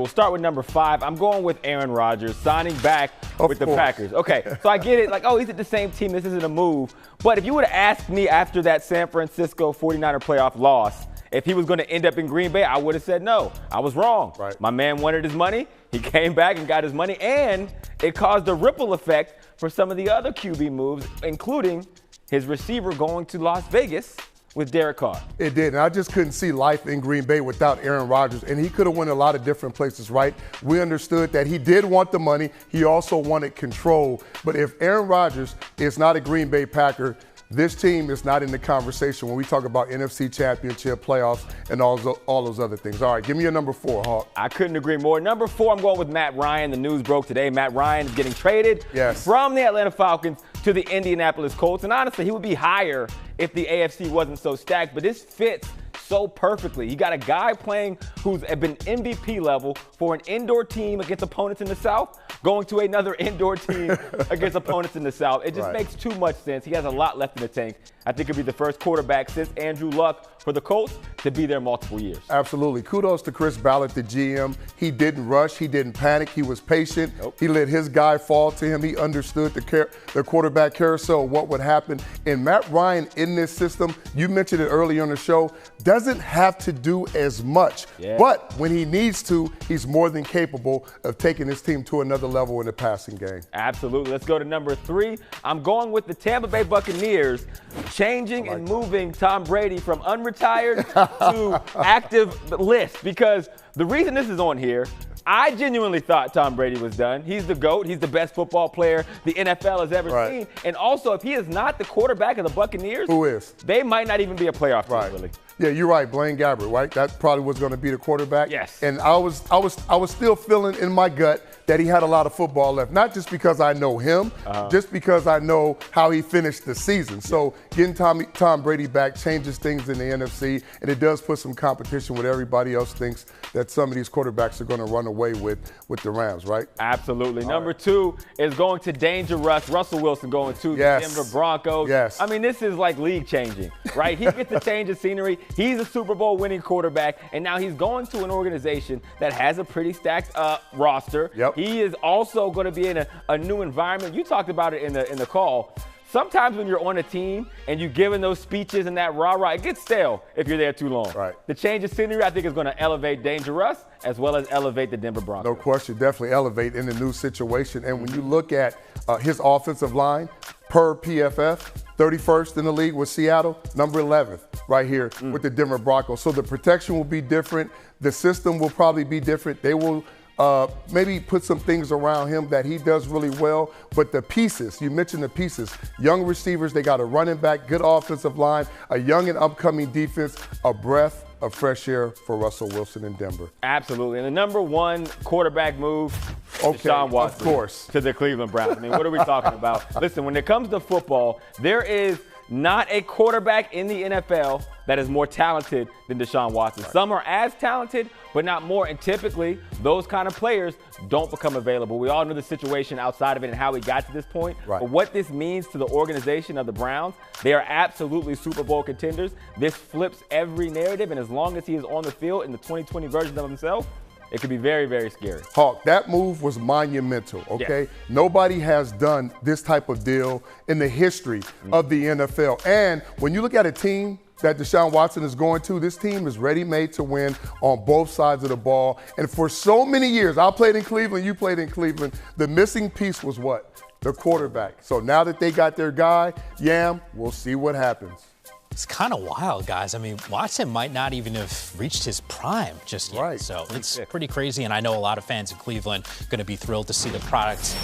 We'll start with number 5. I'm going with Aaron Rodgers, signing back with the Packers. Okay, so I get it. Like, oh, he's at the same team. This isn't a move. But if you would have asked me after that San Francisco 49er playoff loss if he was going to end up in Green Bay, I would have said no. I was wrong. Right. My man wanted his money. He came back and got his money. And it caused a ripple effect for some of the other QB moves, including his receiver going to Las Vegas with Derek Carr. It did, and I just couldn't see life in Green Bay without Aaron Rodgers, and he could have went a lot of different places, right? We understood that he did want the money. He also wanted control. But if Aaron Rodgers is not a Green Bay Packer, this team is not in the conversation when we talk about NFC Championship, playoffs, and all those other things. All right, give me your number 4, Hawk. I couldn't agree more. Number 4, I'm going with Matt Ryan. The news broke today. Matt Ryan is getting traded from the Atlanta Falcons to the Indianapolis Colts. And honestly, he would be higher if the AFC wasn't so stacked. But this fits so perfectly. You got a guy playing who's been MVP level for an indoor team against opponents in the South, going to another indoor team against opponents in the South. It just makes too much sense. He has a lot left in the tank. I think he'll be the first quarterback since Andrew Luck for the Colts to be there multiple years. Absolutely. Kudos to Chris Ballard, the GM. He didn't rush. He didn't panic. He was patient. He let his guy fall to him. He understood the quarterback carousel, what would happen. And Matt Ryan in this system, you mentioned it earlier on the show, doesn't have to do as much. But when he needs to, he's more than capable of taking his team to another level in the passing game. Absolutely. Let's go to number 3. I'm going with the Tampa Bay Buccaneers, changing and moving Tom Brady from unretired to active list, because the reason this is on here, I genuinely thought Tom Brady was done. He's the GOAT. He's the best football player the NFL has ever seen. And also, if he is not the quarterback of the Buccaneers, who is? They might not even be a playoff team, really. Yeah, you're right. Blaine Gabbert, right? That probably was going to be the quarterback. Yes. And I was still feeling in my gut that he had a lot of football left. Not just because I know him, just because I know how he finished the season. So getting Tom Brady back changes things in the NFC, and it does put some competition with everybody else thinks that some of these quarterbacks are going to run away with the Rams, right? Absolutely. Number 2 is going to Danger Russell Wilson going to the Denver Broncos. I mean, this is like league changing, right? He gets a change of scenery. He's a Super Bowl winning quarterback, and now he's going to an organization that has a pretty stacked roster. He is also going to be in a new environment. You talked about it in the call. Sometimes when you're on a team and you're giving those speeches and that rah-rah, it gets stale if you're there too long. The change of scenery, I think, is going to elevate Danger Russ as well as elevate the Denver Broncos. No question, definitely elevate in the new situation. And when you look at his offensive line, per PFF, 31st in the league with Seattle, number 11th right here with the Denver Broncos. So the protection will be different. The system will probably be different. They will maybe put some things around him that he does really well. But the pieces, you mentioned the pieces, young receivers, they got a running back, good offensive line, a young and upcoming defense, a breath of fresh air for Russell Wilson in Denver. Absolutely. And the number 1 quarterback move, Deshaun Watson, of course, to the Cleveland Browns. I mean, what are we talking about? Listen, when it comes to football, there is not a quarterback in the NFL that is more talented than Deshaun Watson. Some are as talented, but not more. And typically, those kind of players don't become available. We all know the situation outside of it and how he got to this point. But what this means to the organization of the Browns, they are absolutely Super Bowl contenders. This flips every narrative, and as long as he is on the field in the 2020 version of himself, it could be very, very scary. Hawk, that move was monumental, okay? Nobody has done this type of deal in the history of the NFL. And when you look at a team that Deshaun Watson is going to, this team is ready-made to win on both sides of the ball. And for so many years, I played in Cleveland, you played in Cleveland, the missing piece was what? The quarterback. So now that they got their guy, we'll see what happens. It's kind of wild, guys. I mean, Watson might not even have reached his prime just yet. So it's pretty crazy, and I know a lot of fans in Cleveland are going to be thrilled to see the product